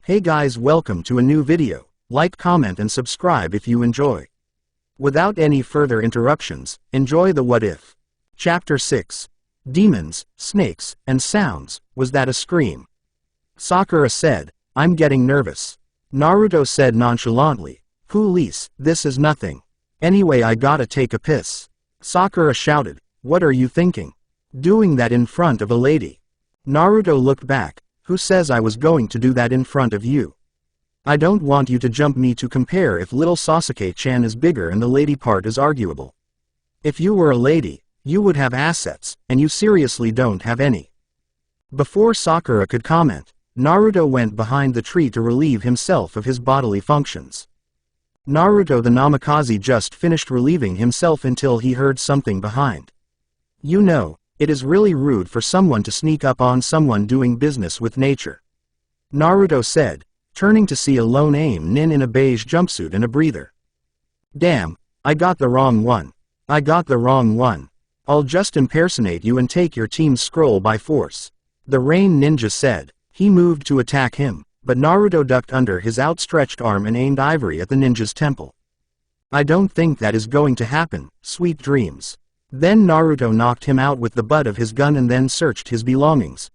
Hey guys, welcome to a new video. Like, comment and subscribe if you enjoy. Without any further interruptions, enjoy the What If. Chapter 6. Demons, Snakes, and Sounds. Was that a scream? Sakura said, I'm getting nervous. Naruto said nonchalantly, Police, this is nothing. Anyway, I gotta take a piss. Sakura shouted, What are you thinking? Doing that in front of a lady. Naruto looked back. Who says I was going to do that in front of you? I don't want you to jump me to compare if little Sasuke-chan is bigger and the lady part is arguable. If you were a lady, you would have assets, and you seriously don't have any. Before Sakura could comment, Naruto went behind the tree to relieve himself of his bodily functions. Naruto the Namikaze just finished relieving himself until he heard something behind. You know, it is really rude for someone to sneak up on someone doing business with nature. Naruto said, turning to see a lone aim nin in a beige jumpsuit and a breather. Damn, I got the wrong one. I'll just impersonate you and take your team's scroll by force. The rain ninja said. He moved to attack him, but Naruto ducked under his outstretched arm and aimed ivory at the ninja's temple. I don't think that is going to happen, sweet dreams. Then Naruto knocked him out with the butt of his gun and then searched his belongings.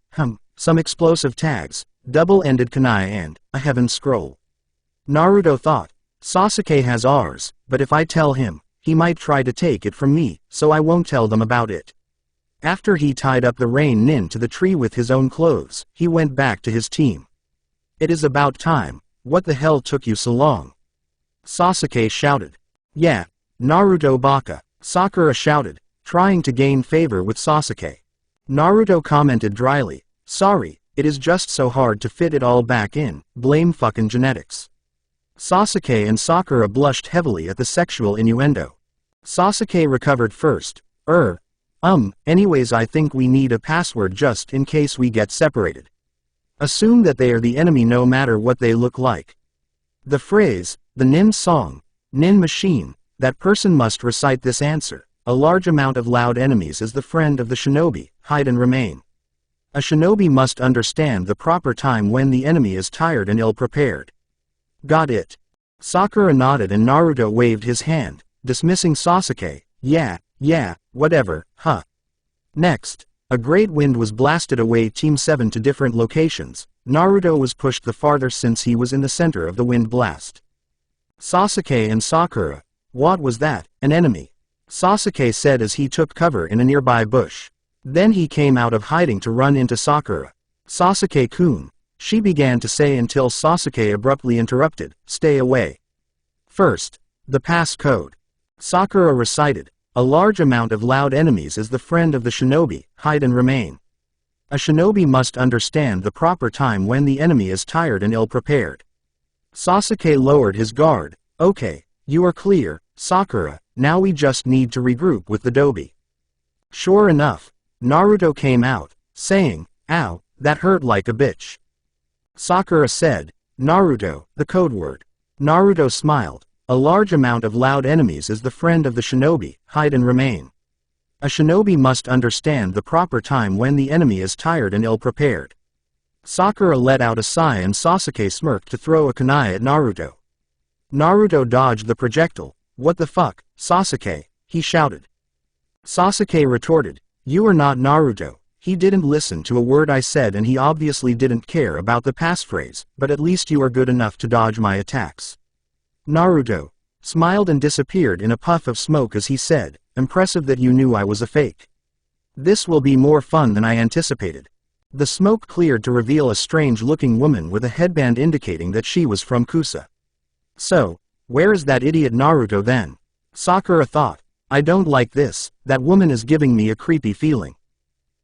Some explosive tags, double-ended kunai and a heaven scroll. Naruto thought, Sasuke has ours, but if I tell him, he might try to take it from me, so I won't tell them about it. After he tied up the rain nin to the tree with his own clothes, he went back to his team. It is about time. What the hell took you so long? Sasuke shouted. Yeah, Naruto baka, Sakura shouted, trying to gain favor with Sasuke. Naruto commented dryly, sorry, it is just so hard to fit it all back in, blame fucking genetics. Sasuke and Sakura blushed heavily at the sexual innuendo. Sasuke recovered first. Anyways, I think we need a password just in case we get separated. Assume that they are the enemy no matter what they look like. The phrase, the nin song, nin machine, that person must recite this answer. A large amount of loud enemies is the friend of the shinobi, hide and remain. A shinobi must understand the proper time when the enemy is tired and ill-prepared. Got it. Sakura nodded and Naruto waved his hand, dismissing Sasuke. Yeah, whatever, huh. Next, a great wind was blasted away Team 7 to different locations. Naruto was pushed the farther since he was in the center of the wind blast. Sasuke and Sakura. What was that, an enemy? Sasuke said as he took cover in a nearby bush. Then he came out of hiding to run into Sakura. Sasuke-kun, she began to say until Sasuke abruptly interrupted, stay away. First, the pass code. Sakura recited, a large amount of loud enemies is the friend of the shinobi, hide and remain. A shinobi must understand the proper time when the enemy is tired and ill-prepared. Sasuke lowered his guard. Okay, you are clear, Sakura, now we just need to regroup with the dobi. Sure enough, Naruto came out, saying, ow, that hurt like a bitch. Sakura said, Naruto, the code word. Naruto smiled. A large amount of loud enemies is the friend of the shinobi, hide and remain. A shinobi must understand the proper time when the enemy is tired and ill-prepared. Sakura let out a sigh and Sasuke smirked to throw a kunai at Naruto. Naruto dodged the projectile. What the fuck, Sasuke, he shouted. Sasuke retorted, you are not Naruto. He didn't listen to a word I said and he obviously didn't care about the passphrase, but at least you are good enough to dodge my attacks. Naruto smiled and disappeared in a puff of smoke as he said, impressive that you knew I was a fake. This will be more fun than I anticipated. The smoke cleared to reveal a strange-looking woman with a headband indicating that she was from Kusa. So, where is that idiot Naruto then? Sakura thought, I don't like this, that woman is giving me a creepy feeling.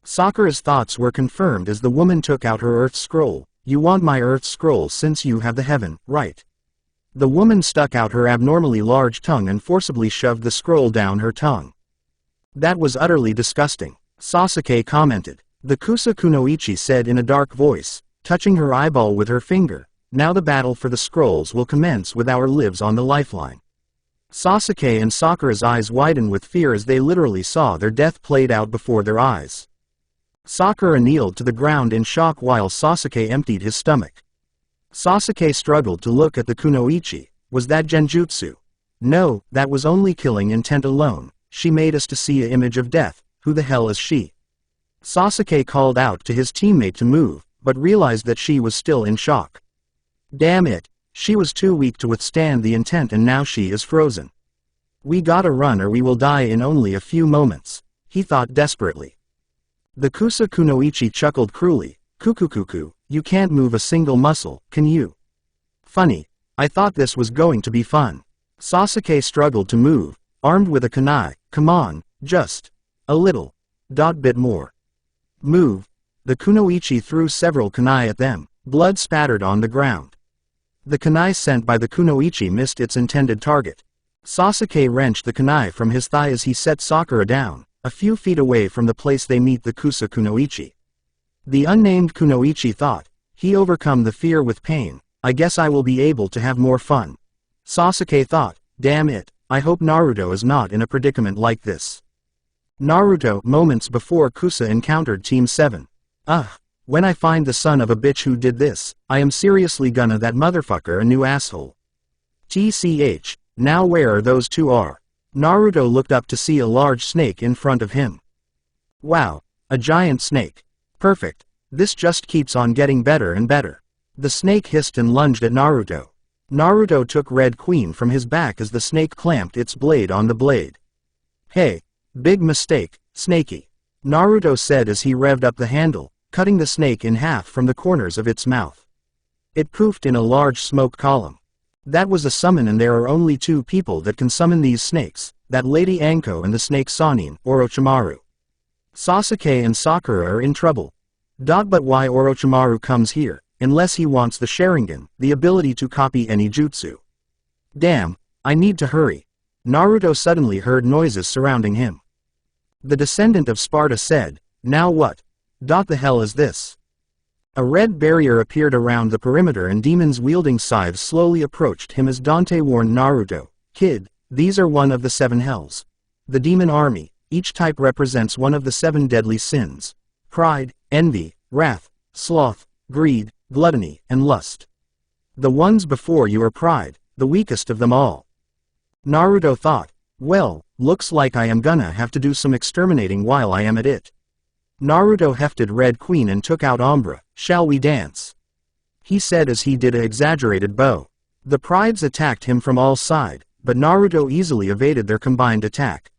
Sakura's thoughts were confirmed as the woman took out her earth scroll. You want my earth scroll since you have the heaven, right? The woman stuck out her abnormally large tongue and forcibly shoved the scroll down her tongue. That was utterly disgusting, Sasuke commented. The Kusa Kunoichi said in a dark voice, touching her eyeball with her finger, now the battle for the scrolls will commence with our lives on the lifeline. Sasuke and Sakura's eyes widened with fear as they literally saw their death played out before their eyes. Sakura kneeled to the ground in shock while Sasuke emptied his stomach. Sasuke struggled to look at the kunoichi. Was that genjutsu? No, that was only killing intent alone. She made us to see an image of death. Who the hell is she? Sasuke called out to his teammate to move, but realized that she was still in shock. Damn it, she was too weak to withstand the intent and now she is frozen. We gotta run or we will die in only a few moments, he thought desperately. The Kusa kunoichi chuckled cruelly. Kukukuku, you can't move a single muscle, can you? Funny, I thought this was going to be fun. Sasuke struggled to move, armed with a kunai. Come on, just a little bit more. Move. The kunoichi threw several kunai at them. Blood spattered on the ground. The kunai sent by the kunoichi missed its intended target. Sasuke wrenched the kunai from his thigh as he set Sakura down, a few feet away from the place they meet the Kusa kunoichi. The unnamed kunoichi thought, he overcome the fear with pain, I guess I will be able to have more fun. Sasuke thought, damn it, I hope Naruto is not in a predicament like this. Naruto moments before Kusa encountered Team 7. When I find the son of a bitch who did this, I am seriously gonna that motherfucker a new asshole. TCH, now where are those two are? Naruto looked up to see a large snake in front of him. Wow, a giant snake. Perfect, this just keeps on getting better and better. The snake hissed and lunged at Naruto. Naruto took Red Queen from his back as the snake clamped its blade on the blade. Hey, big mistake, Snakey. Naruto said as he revved up the handle, cutting the snake in half from the corners of its mouth. It poofed in a large smoke column. That was a summon and there are only two people that can summon these snakes, that Lady Anko and the snake Sannin, Orochimaru. Sasuke and Sakura are in trouble. But why Orochimaru comes here, unless he wants the Sharingan, the ability to copy any jutsu. Damn, I need to hurry. Naruto suddenly heard noises surrounding him. The descendant of Sparta said, now what? The hell is this? A red barrier appeared around the perimeter and demons wielding scythes slowly approached him as Dante warned Naruto, kid, these are one of the 7 hells. The demon army, each type represents one of the 7 deadly sins. Pride, envy, wrath, sloth, greed, gluttony, and lust. The ones before you are pride, the weakest of them all. Naruto thought, well, looks like I am gonna have to do some exterminating while I am at it. Naruto hefted Red Queen and took out Umbra. Shall we dance? He said as he did an exaggerated bow. The prides attacked him from all sides, but Naruto easily evaded their combined attack.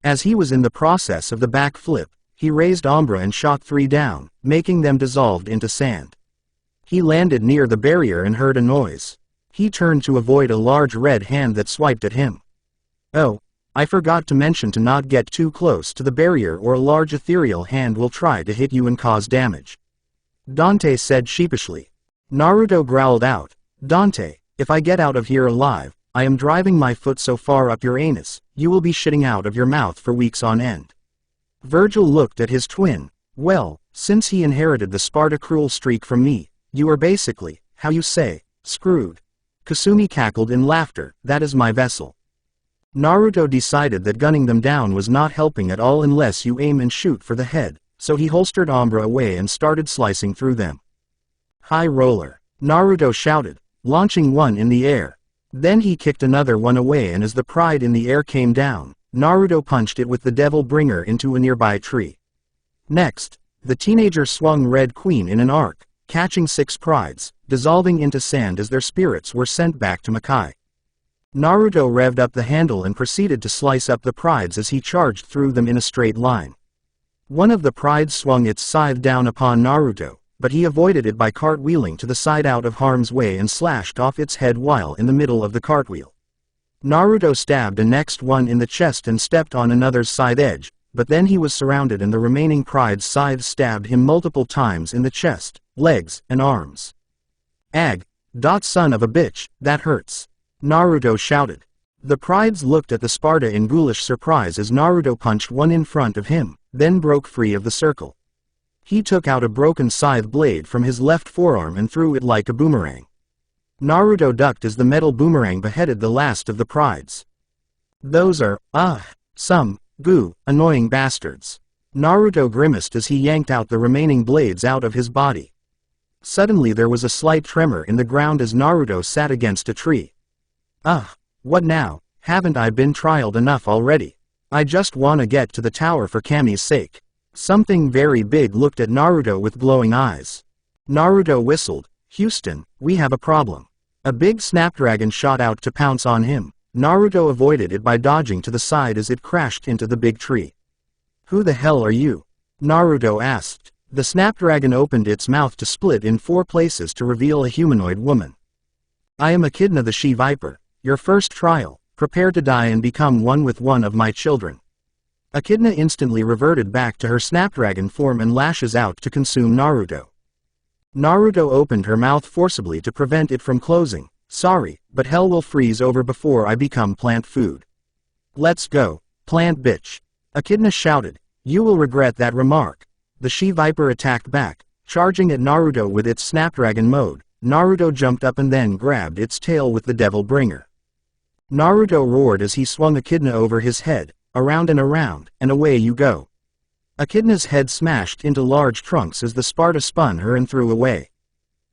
As he was in the process of the back flip, he raised Umbra and shot 3 down, making them dissolved into sand. He landed near the barrier and heard a noise. He turned to avoid a large red hand that swiped at him. Oh, I forgot to mention to not get too close to the barrier or a large ethereal hand will try to hit you and cause damage. Dante said sheepishly. Naruto growled out, Dante, if I get out of here alive, I am driving my foot so far up your anus, you will be shitting out of your mouth for weeks on end. Virgil looked at his twin. Well, since he inherited the Sparta cruel streak from me, you are basically, how you say, screwed. Kasumi cackled in laughter, that is my vessel. Naruto decided that gunning them down was not helping at all unless you aim and shoot for the head, so he holstered Umbra away and started slicing through them. High roller, Naruto shouted, launching one in the air. Then he kicked another one away and as the pride in the air came down, Naruto punched it with the Devil Bringer into a nearby tree. Next, the teenager swung Red Queen in an arc, catching 6 prides, dissolving into sand as their spirits were sent back to Makai. Naruto revved up the handle and proceeded to slice up the prides as he charged through them in a straight line. One of the prides swung its scythe down upon Naruto, but he avoided it by cartwheeling to the side out of harm's way and slashed off its head while in the middle of the cartwheel. Naruto stabbed a next one in the chest and stepped on another's side edge, but then he was surrounded and the remaining pride's scythes stabbed him multiple times in the chest, legs, and arms. Ag. Son of a bitch, that hurts. Naruto shouted. The prides looked at the Sparta in ghoulish surprise as Naruto punched one in front of him, then broke free of the circle. He took out a broken scythe blade from his left forearm and threw it like a boomerang. Naruto ducked as the metal boomerang beheaded the last of the prides. Those are, some, annoying bastards. Naruto grimaced as he yanked out the remaining blades out of his body. Suddenly there was a slight tremor in the ground as Naruto sat against a tree. Ugh, what now? Haven't I been trialed enough already? I just wanna get to the tower for Kami's sake. Something very big looked at Naruto with glowing eyes. Naruto whistled. Houston, we have a problem. A big snapdragon shot out to pounce on him. Naruto avoided it by dodging to the side as it crashed into the big tree. Who the hell are you? Naruto asked. The snapdragon opened its mouth to split in 4 places to reveal a humanoid woman. I am Echidna the She-Viper, your first trial. Prepare to die and become one with one of my children. Echidna instantly reverted back to her snapdragon form and lashes out to consume Naruto. Naruto opened her mouth forcibly to prevent it from closing. Sorry, but hell will freeze over before I become plant food. Let's go, plant bitch. Echidna shouted. You will regret that remark. The She-Viper attacked back, charging at Naruto with its snapdragon mode. Naruto jumped up and then grabbed its tail with the Devil Bringer. Naruto roared as he swung Echidna over his head, around, and away you go. Echidna's head smashed into large trunks as the Sparta spun her and threw away.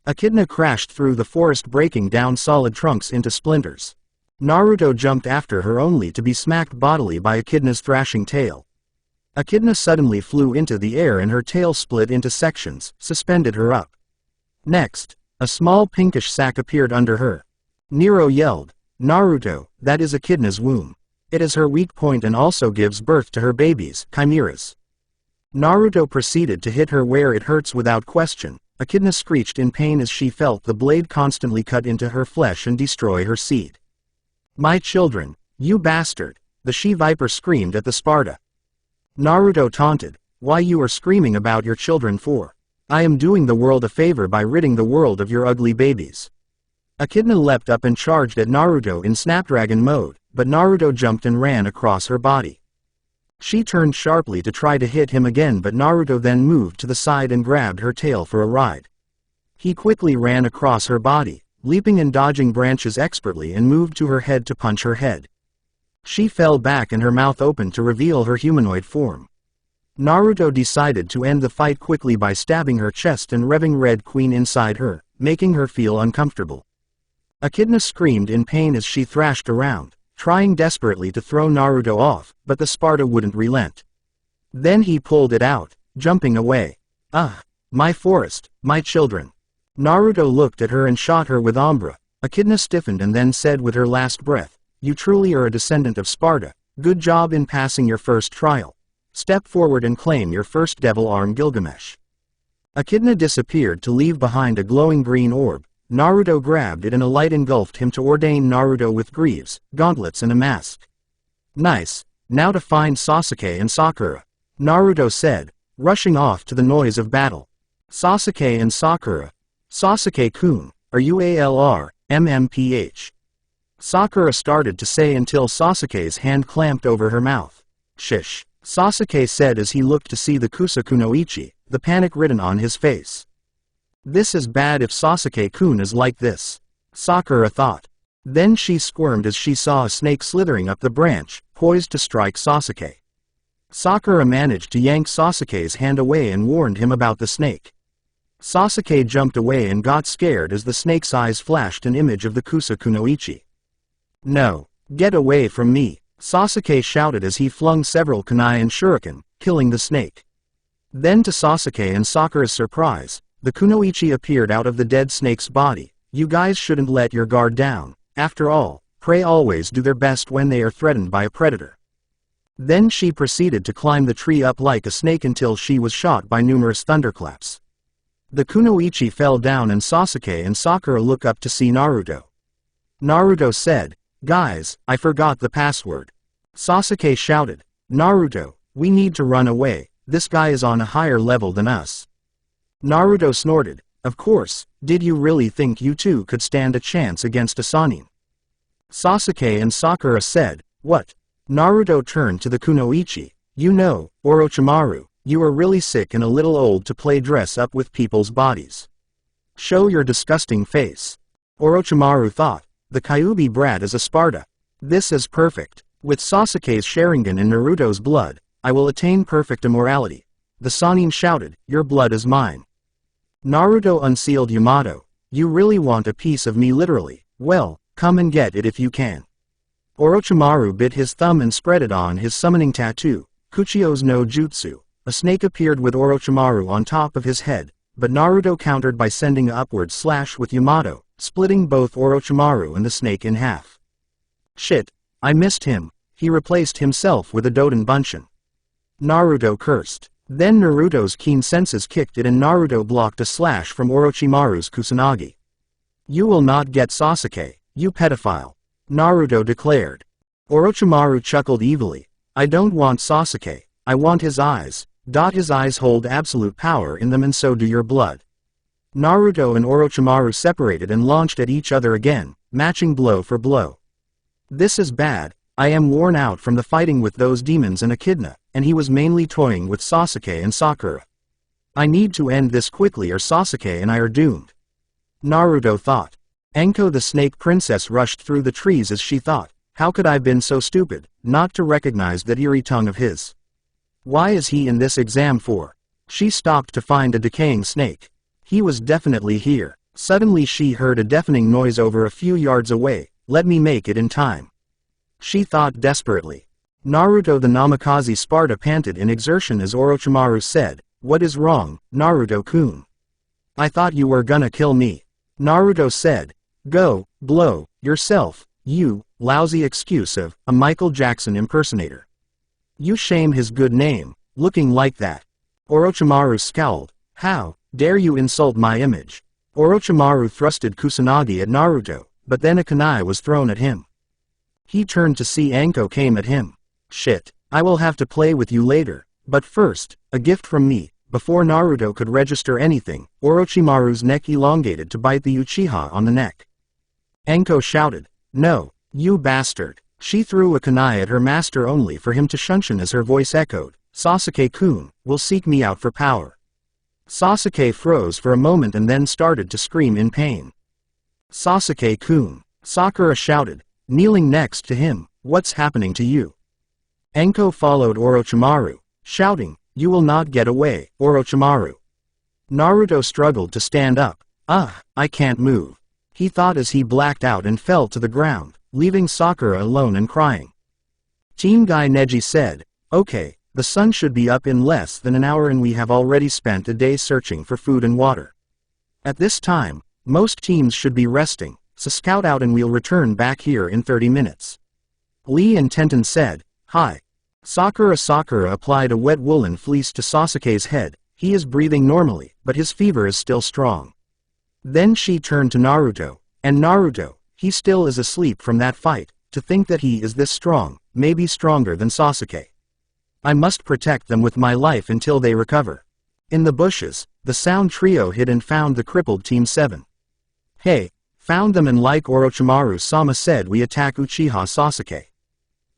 Echidna crashed through the forest, breaking down solid trunks into splinters. Naruto jumped after her only to be smacked bodily by Echidna's thrashing tail. Echidna suddenly flew into the air and her tail split into sections, suspended her up. Next, a small pinkish sac appeared under her. Nero yelled. Naruto, that is Echidna's womb. It is her weak point and also gives birth to her babies, chimeras. Naruto proceeded to hit her where it hurts without question. Echidna screeched in pain as she felt the blade constantly cut into her flesh and destroy her seed. My children, you bastard! The She-Viper screamed at the Sparta. Naruto taunted. Why you are screaming about your children for? I am doing the world a favor by ridding the world of your ugly babies. Echidna leapt up and charged at Naruto in Snapdragon mode, but Naruto jumped and ran across her body. She turned sharply to try to hit him again, but Naruto then moved to the side and grabbed her tail for a ride. He quickly ran across her body, leaping and dodging branches expertly, and moved to her head to punch her head. She fell back and her mouth opened to reveal her humanoid form. Naruto decided to end the fight quickly by stabbing her chest and revving Red Queen inside her, making her feel uncomfortable. Echidna screamed in pain as she thrashed around, trying desperately to throw Naruto off, but the Sparta wouldn't relent. Then he pulled it out, jumping away. My forest, my children. Naruto looked at her and shot her with Umbra. Echidna stiffened and then said with her last breath, you truly are a descendant of Sparta. Good job in passing your first trial. Step forward and claim your first devil arm, Gilgamesh. Echidna disappeared to leave behind a glowing green orb. Naruto grabbed it and a light engulfed him to ordain Naruto with greaves, gauntlets and a mask. Nice, now to find Sasuke and Sakura. Naruto said, rushing off to the noise of battle. Sasuke and Sakura. Sasuke-kun, are you MMPH? Sakura started to say until Sasuke's hand clamped over her mouth. Shish, Sasuke said as he looked to see the Kusakunoichi, the panic written on his face. This is bad if Sasuke-kun is like this, Sakura thought. Then she squirmed as she saw a snake slithering up the branch, poised to strike Sasuke. Sakura managed to yank Sasuke's hand away and warned him about the snake. Sasuke jumped away and got scared as the snake's eyes flashed an image of the Kusakunoichi. No, get away from me, Sasuke shouted as he flung several kunai and shuriken, killing the snake. Then to Sasuke and Sakura's surprise, the kunoichi appeared out of the dead snake's body. You guys shouldn't let your guard down. After all, prey always do their best when they are threatened by a predator. Then she proceeded to climb the tree up like a snake until she was shot by numerous thunderclaps. The kunoichi fell down and Sasuke and Sakura look up to see Naruto. Naruto said, guys, I forgot the password. Sasuke shouted, Naruto, we need to run away, this guy is on a higher level than us. Naruto snorted, of course, did you really think you two could stand a chance against a Sannin? Sasuke and Sakura said, what? Naruto turned to the kunoichi, you know, Orochimaru, you are really sick and a little old to play dress up with people's bodies. Show your disgusting face. Orochimaru thought, the Kyuubi brat is a Sparta. This is perfect. With Sasuke's Sharingan and Naruto's blood, I will attain perfect immorality. The Sannin shouted, your blood is mine. Naruto unsealed Yamato. You really want a piece of me literally, well, come and get it if you can. Orochimaru bit his thumb and spread it on his summoning tattoo, Kuchio's no Jutsu. A snake appeared with Orochimaru on top of his head, but Naruto countered by sending an upward slash with Yamato, splitting both Orochimaru and the snake in half. Shit, I missed him. He replaced himself with a Doden Bunshin. Naruto cursed. Then Naruto's keen senses kicked it and Naruto blocked a slash from Orochimaru's Kusanagi. You will not get Sasuke, you pedophile. Naruto declared. Orochimaru chuckled evilly. I don't want Sasuke, I want his eyes. His eyes hold absolute power in them and so do your blood. Naruto and Orochimaru separated and launched at each other again, matching blow for blow. This is bad, I am worn out from the fighting with those demons and Echidna, and he was mainly toying with Sasuke and Sakura. I need to end this quickly or Sasuke and I are doomed. Naruto thought. Anko the snake princess rushed through the trees as she thought, how could I have been so stupid, not to recognize that eerie tongue of his? Why is he in this exam for? She stopped to find a decaying snake. He was definitely here. Suddenly she heard a deafening noise over a few yards away, let me make it in time. She thought desperately. Naruto the Namikaze Sparta panted in exertion as Orochimaru said, what is wrong, Naruto-kun? I thought you were gonna kill me. Naruto said, go, blow, yourself, you, lousy excuse of, a Michael Jackson impersonator. You shame his good name, looking like that. Orochimaru scowled, how dare you insult my image? Orochimaru thrusted Kusanagi at Naruto, but then a kunai was thrown at him. He turned to see Anko came at him. Shit, I will have to play with you later, but first, a gift from me. Before Naruto could register anything, Orochimaru's neck elongated to bite the Uchiha on the neck. Anko shouted, no, you bastard. She threw a kunai at her master only for him to shunshin as her voice echoed, Sasuke-kun, will seek me out for power. Sasuke froze for a moment and then started to scream in pain. Sasuke-kun, Sakura shouted, kneeling next to him, what's happening to you? Anko followed Orochimaru, shouting, you will not get away, Orochimaru. Naruto struggled to stand up, I can't move. He thought as he blacked out and fell to the ground, leaving Sakura alone and crying. Team Guy Neji said, okay, the sun should be up in less than an hour and we have already spent a day searching for food and water. At this time, most teams should be resting, so scout out and we'll return back here in 30 minutes. Lee and Tenten said, hi. Sakura applied a wet woolen fleece to Sasuke's head, he is breathing normally, but his fever is still strong. Then she turned to Naruto, and Naruto, he still is asleep from that fight, to think that he is this strong, maybe stronger than Sasuke. I must protect them with my life until they recover. In the bushes, the sound trio hid and found the crippled Team 7. Hey, found them and like Orochimaru-sama said we attack Uchiha Sasuke.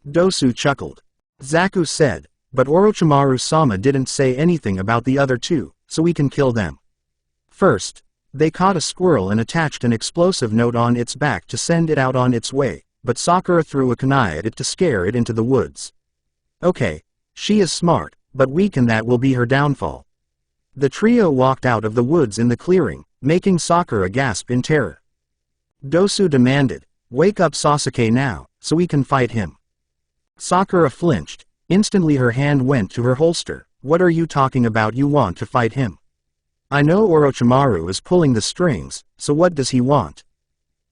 Dosu chuckled. Zaku said, but Orochimaru-sama didn't say anything about the other two, so we can kill them. First, they caught a squirrel and attached an explosive note on its back to send it out on its way, but Sakura threw a kunai at it to scare it into the woods. Okay, she is smart, but weak and that will be her downfall. The trio walked out of the woods in the clearing, making Sakura gasp in terror. Dosu demanded, wake up Sasuke now, so we can fight him. Sakura flinched. Instantly her hand went to her holster. What are you talking about? You want to fight him? I know Orochimaru is pulling the strings, so what does he want?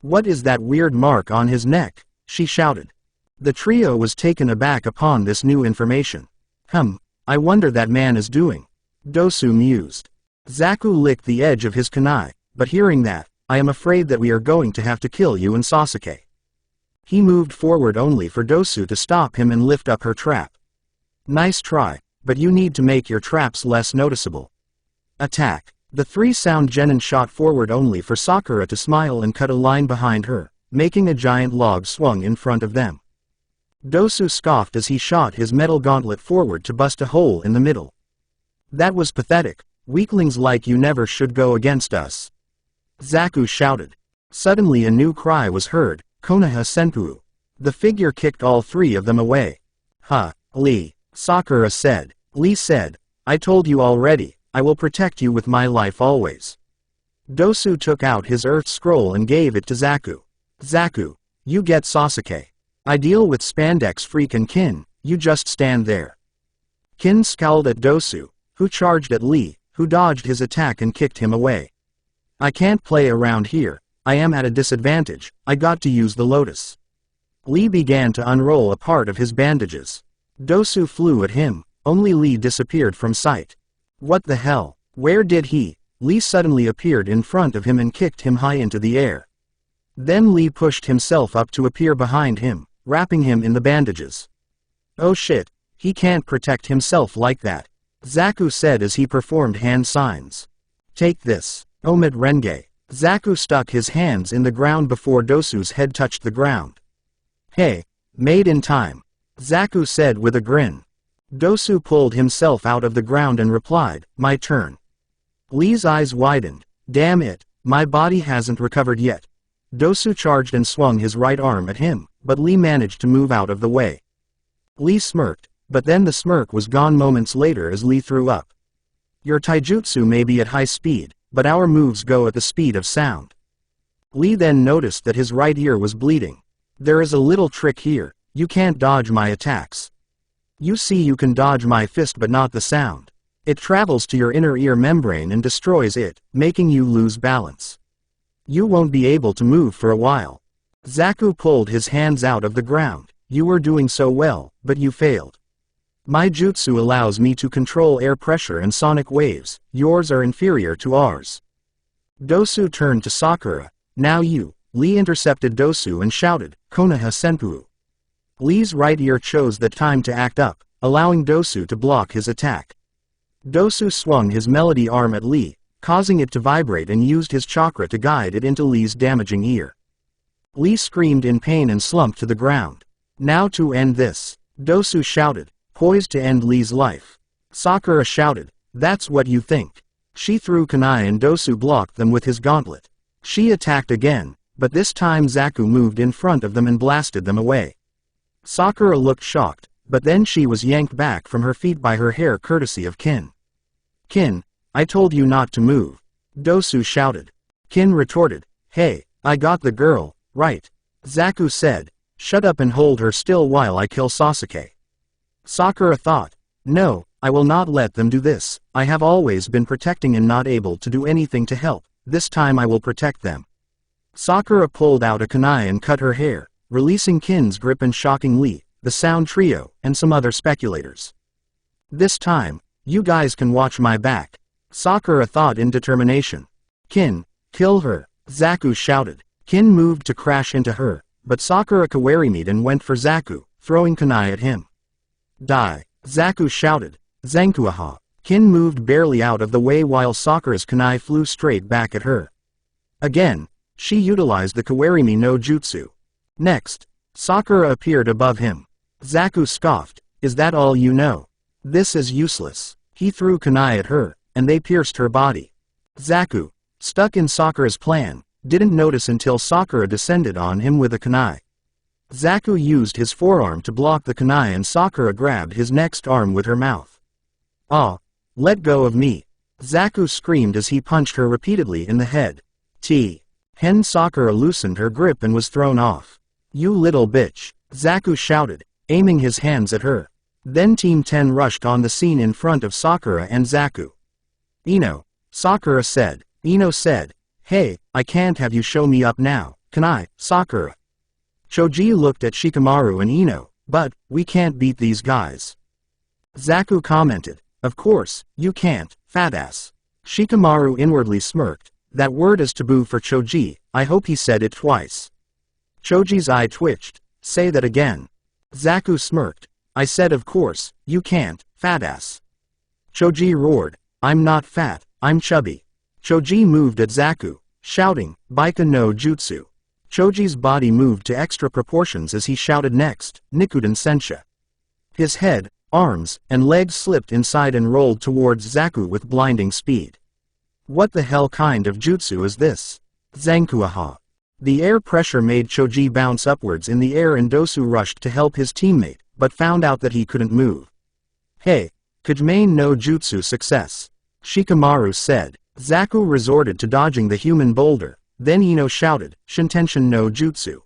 What is that weird mark on his neck? She shouted. The trio was taken aback upon this new information. I wonder that man is doing. Dosu mused. Zaku licked the edge of his kunai, but hearing that, I am afraid that we are going to have to kill you and Sasuke. He moved forward only for Dosu to stop him and lift up her trap. Nice try, but you need to make your traps less noticeable. Attack. The three sound genin shot forward only for Sakura to smile and cut a line behind her, making a giant log swung in front of them. Dosu scoffed as he shot his metal gauntlet forward to bust a hole in the middle. That was pathetic, weaklings like you never should go against us. Zaku shouted. Suddenly a new cry was heard, Konoha Senpu. The figure kicked all three of them away. Lee, Sakura said. Lee said, I told you already, I will protect you with my life always. Dosu took out his earth scroll and gave it to Zaku. Zaku, you get Sasuke. I deal with Spandex Freak and Kin, you just stand there. Kin scowled at Dosu, who charged at Lee, who dodged his attack and kicked him away. I can't play around here, I am at a disadvantage, I got to use the lotus. Lee began to unroll a part of his bandages. Dosu flew at him, only Lee disappeared from sight. What the hell, where did he? Lee suddenly appeared in front of him and kicked him high into the air. Then Lee pushed himself up to appear behind him, wrapping him in the bandages. Oh shit, he can't protect himself like that, Zaku said as he performed hand signs. Take this, Omid Renge. Zaku stuck his hands in the ground before Dosu's head touched the ground. Hey, made in time, Zaku said with a grin. Dosu pulled himself out of the ground and replied, my turn. Lee's eyes widened. Damn it, my body hasn't recovered yet. Dosu charged and swung his right arm at him, but Lee managed to move out of the way. Lee smirked, but then the smirk was gone moments later as Lee threw up. Your taijutsu may be at high speed, but our moves go at the speed of sound. Lee then noticed that his right ear was bleeding. There is a little trick here, you can't dodge my attacks. You see, you can dodge my fist but not the sound. It travels to your inner ear membrane and destroys it, making you lose balance. You won't be able to move for a while. Zaku pulled his hands out of the ground. You were doing so well, but you failed. My jutsu allows me to control air pressure and sonic waves, yours are inferior to ours. Dosu turned to Sakura. Now you. Lee intercepted Dosu and shouted, Konoha Senpu. Lee's right ear chose the time to act up, allowing Dosu to block his attack. Dosu swung his melody arm at Lee, causing it to vibrate and used his chakra to guide it into Lee's damaging ear. Lee screamed in pain and slumped to the ground. Now to end this, Dosu shouted, poised to end Lee's life. Sakura shouted, that's what you think. She threw kunai and Dosu blocked them with his gauntlet. She attacked again, but this time Zaku moved in front of them and blasted them away. Sakura looked shocked, but then she was yanked back from her feet by her hair courtesy of Kin. Kin, I told you not to move. Dosu shouted. Kin retorted, hey, I got the girl, right? Zaku said, shut up and hold her still while I kill Sasuke. Sakura thought, no, I will not let them do this, I have always been protecting and not able to do anything to help, this time I will protect them. Sakura pulled out a kunai and cut her hair, releasing Kin's grip and shocking Lee, the Sound Trio, and some other speculators. This time, you guys can watch my back. Sakura thought in determination. Kin, kill her, Zaku shouted. Kin moved to crash into her, but Sakura kawarimied and went for Zaku, throwing kunai at him. Die, Zaku shouted. Zankuaha. Kin moved barely out of the way while Sakura's kunai flew straight back at her. Again, she utilized the kawarimi no jutsu. Next, Sakura appeared above him. Zaku scoffed, is that all you know? This is useless. He threw kunai at her, and they pierced her body. Zaku, stuck in Sakura's plan, didn't notice until Sakura descended on him with a kunai. Zaku used his forearm to block the kunai and Sakura grabbed his next arm with her mouth. Ah, let go of me. Zaku screamed as he punched her repeatedly in the head. Hen Sakura loosened her grip and was thrown off. You little bitch, Zaku shouted, aiming his hands at her. Then Team 10 rushed on the scene in front of Sakura and Zaku. Ino, Sakura said. Ino said, hey, I can't have you show me up now, can I, Sakura? Choji looked at Shikamaru and Ino, but, we can't beat these guys. Zaku commented, of course, you can't, fat ass. Shikamaru inwardly smirked, that word is taboo for Choji, I hope he said it twice. Choji's eye twitched, say that again. Zaku smirked, I said of course, you can't, fat ass. Choji roared, I'm not fat, I'm chubby. Choji moved at Zaku, shouting, Baika no Jutsu. Choji's body moved to extra proportions as he shouted next, Nikuden Sensha. His head, arms, and legs slipped inside and rolled towards Zaku with blinding speed. What the hell kind of jutsu is this? Zankuaha. The air pressure made Choji bounce upwards in the air and Dosu rushed to help his teammate, but found out that he couldn't move. Hey, Kajimane no jutsu success. Shikamaru said. Zaku resorted to dodging the human boulder, then Ino shouted, Shintenshin no Jutsu.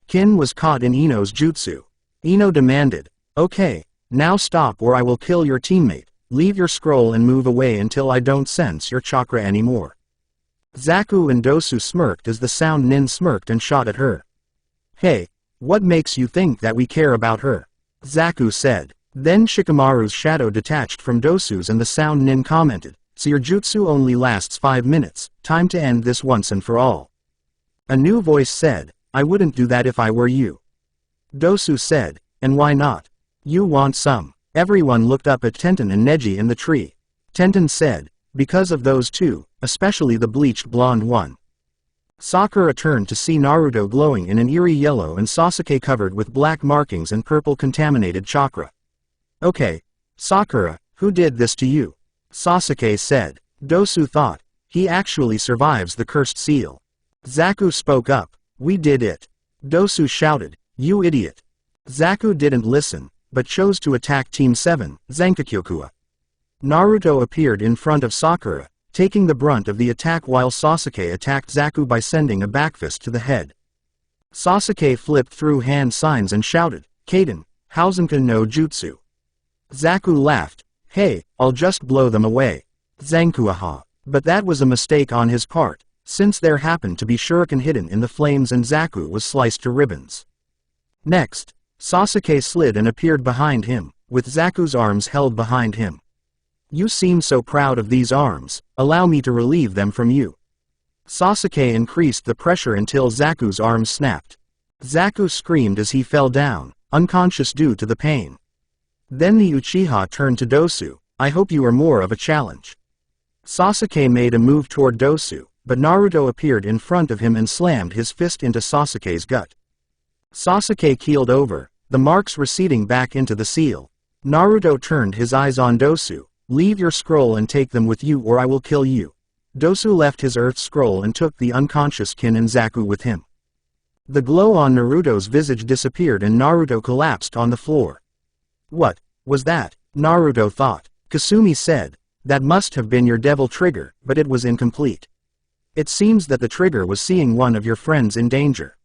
Kin was caught in Ino's jutsu. Ino demanded, okay, now stop or I will kill your teammate, leave your scroll and move away until I don't sense your chakra anymore. Zaku and Dosu smirked as the Sound Nin smirked and shot at her. Hey, what makes you think that we care about her? Zaku said. Then Shikamaru's shadow detached from Dosu's and the Sound Nin commented, so your jutsu only lasts 5 minutes, time to end this once and for all. A new voice said, I wouldn't do that if I were you. Dosu said, and why not? You want some. Everyone looked up at Tenten and Neji in the tree. Tenten said, because of those two, especially the bleached blonde one. Sakura turned to see Naruto glowing in an eerie yellow and Sasuke covered with black markings and purple contaminated chakra. Okay, Sakura, who did this to you? Sasuke said. Dosu thought, he actually survives the cursed seal. Zaku spoke up, we did it. Dosu shouted, you idiot. Zaku didn't listen, but chose to attack Team 7, Zankakyokua. Naruto appeared in front of Sakura, taking the brunt of the attack while Sasuke attacked Zaku by sending a backfist to the head. Sasuke flipped through hand signs and shouted, Kaden, Hausenka no Jutsu. Zaku laughed, hey, I'll just blow them away. Zankuaha. But that was a mistake on his part, since there happened to be shuriken hidden in the flames and Zaku was sliced to ribbons. Next, Sasuke slid and appeared behind him, with Zaku's arms held behind him. You seem so proud of these arms, allow me to relieve them from you. Sasuke increased the pressure until Zaku's arms snapped. Zaku screamed as he fell down, unconscious due to the pain. Then the Uchiha turned to Dosu, I hope you are more of a challenge. Sasuke made a move toward Dosu, but Naruto appeared in front of him and slammed his fist into Sasuke's gut. Sasuke keeled over, the marks receding back into the seal. Naruto turned his eyes on Dosu, leave your scroll and take them with you or I will kill you. Dosu left his earth scroll and took the unconscious Kin and Zaku with him. The glow on Naruto's visage disappeared and Naruto collapsed on the floor. What was that? Naruto thought. Kasumi said, that must have been your devil trigger, but it was incomplete. It seems that the trigger was seeing one of your friends in danger.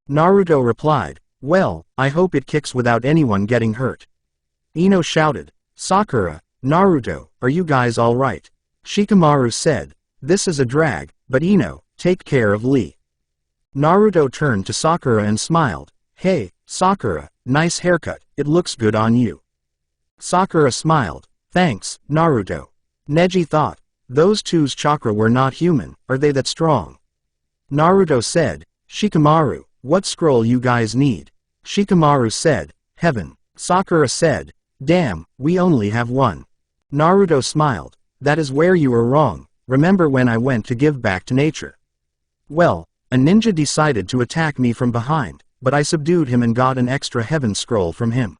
Naruto replied, well, I hope it kicks without anyone getting hurt. Ino shouted, Sakura, Naruto, are you guys alright? Shikamaru said, this is a drag, but Ino, take care of Lee. Naruto turned to Sakura and smiled, hey, Sakura, nice haircut, it looks good on you. Sakura smiled, thanks, Naruto. Neji thought, those two's chakra were not human, are they that strong? Naruto said, Shikamaru, what scroll you guys need? Shikamaru said, heaven. Sakura said, damn, we only have one. Naruto smiled, that is where you were wrong, remember when I went to give back to nature? Well, a ninja decided to attack me from behind, but I subdued him and got an extra heaven scroll from him.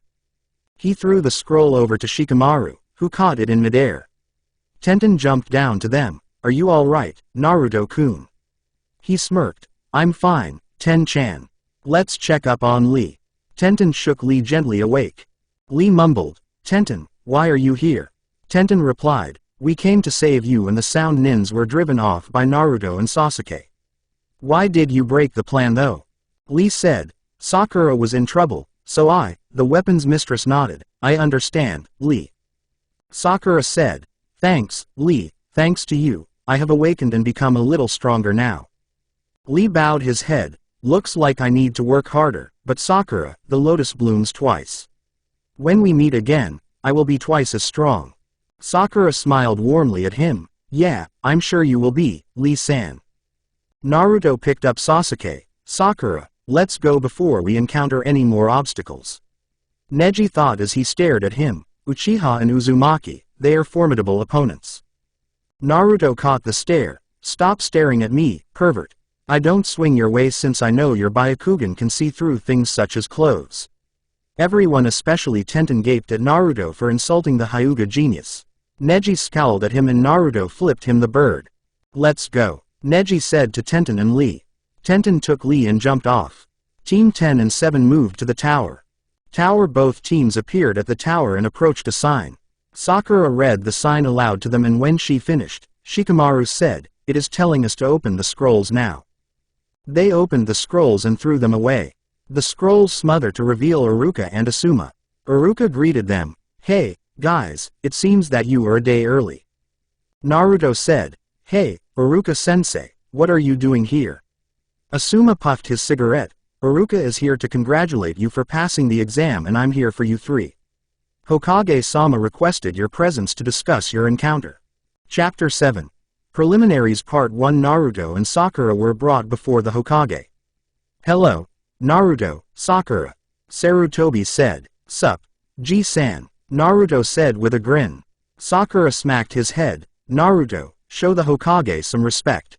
He threw the scroll over to Shikamaru, who caught it in midair. Tenten jumped down to them, are you alright, Naruto-kun? He smirked, I'm fine, Ten-chan. Let's check up on Lee. Tenten shook Lee gently awake. Lee mumbled, Tenten, why are you here? Tenten replied, we came to save you and the Sound Nins were driven off by Naruto and Sasuke. Why did you break the plan though? Lee said, Sakura was in trouble, so the weapons mistress nodded, I understand, Lee. Sakura said, thanks, Lee, thanks to you, I have awakened and become a little stronger now. Lee bowed his head, looks like I need to work harder, but Sakura, the lotus blooms twice. When we meet again, I will be twice as strong. Sakura smiled warmly at him, yeah, I'm sure you will be, Lee-san. Naruto picked up Sasuke, Sakura, let's go before we encounter any more obstacles. Neji thought as he stared at him, Uchiha and Uzumaki, they are formidable opponents. Naruto caught the stare, stop staring at me, pervert. I don't swing your way since I know your Byakugan can see through things such as clothes. Everyone especially Tenten gaped at Naruto for insulting the Hyuga genius. Neji scowled at him and Naruto flipped him the bird. Let's go, Neji said to Tenten and Lee. Tenten took Lee and jumped off. Team 10 and 7 moved to the tower. Both teams appeared at the tower and approached a sign. Sakura read the sign aloud to them and when she finished, Shikamaru said, "It is telling us to open the scrolls now." They opened the scrolls and threw them away. The scrolls smothered to reveal Iruka and Asuma. Iruka greeted them. "Hey, guys, it seems that you are a day early." Naruto said, "Hey, Iruka-sensei, what are you doing here?" Asuma puffed his cigarette. "Iruka is here to congratulate you for passing the exam and I'm here for you three. Hokage-sama requested your presence to discuss your encounter." Chapter 7. Preliminaries Part 1. Naruto and Sakura were brought before the Hokage. "Hello, Naruto, Sakura," Sarutobi said. "Sup, G-san," Naruto said with a grin. Sakura smacked his head. "Naruto, show the Hokage some respect."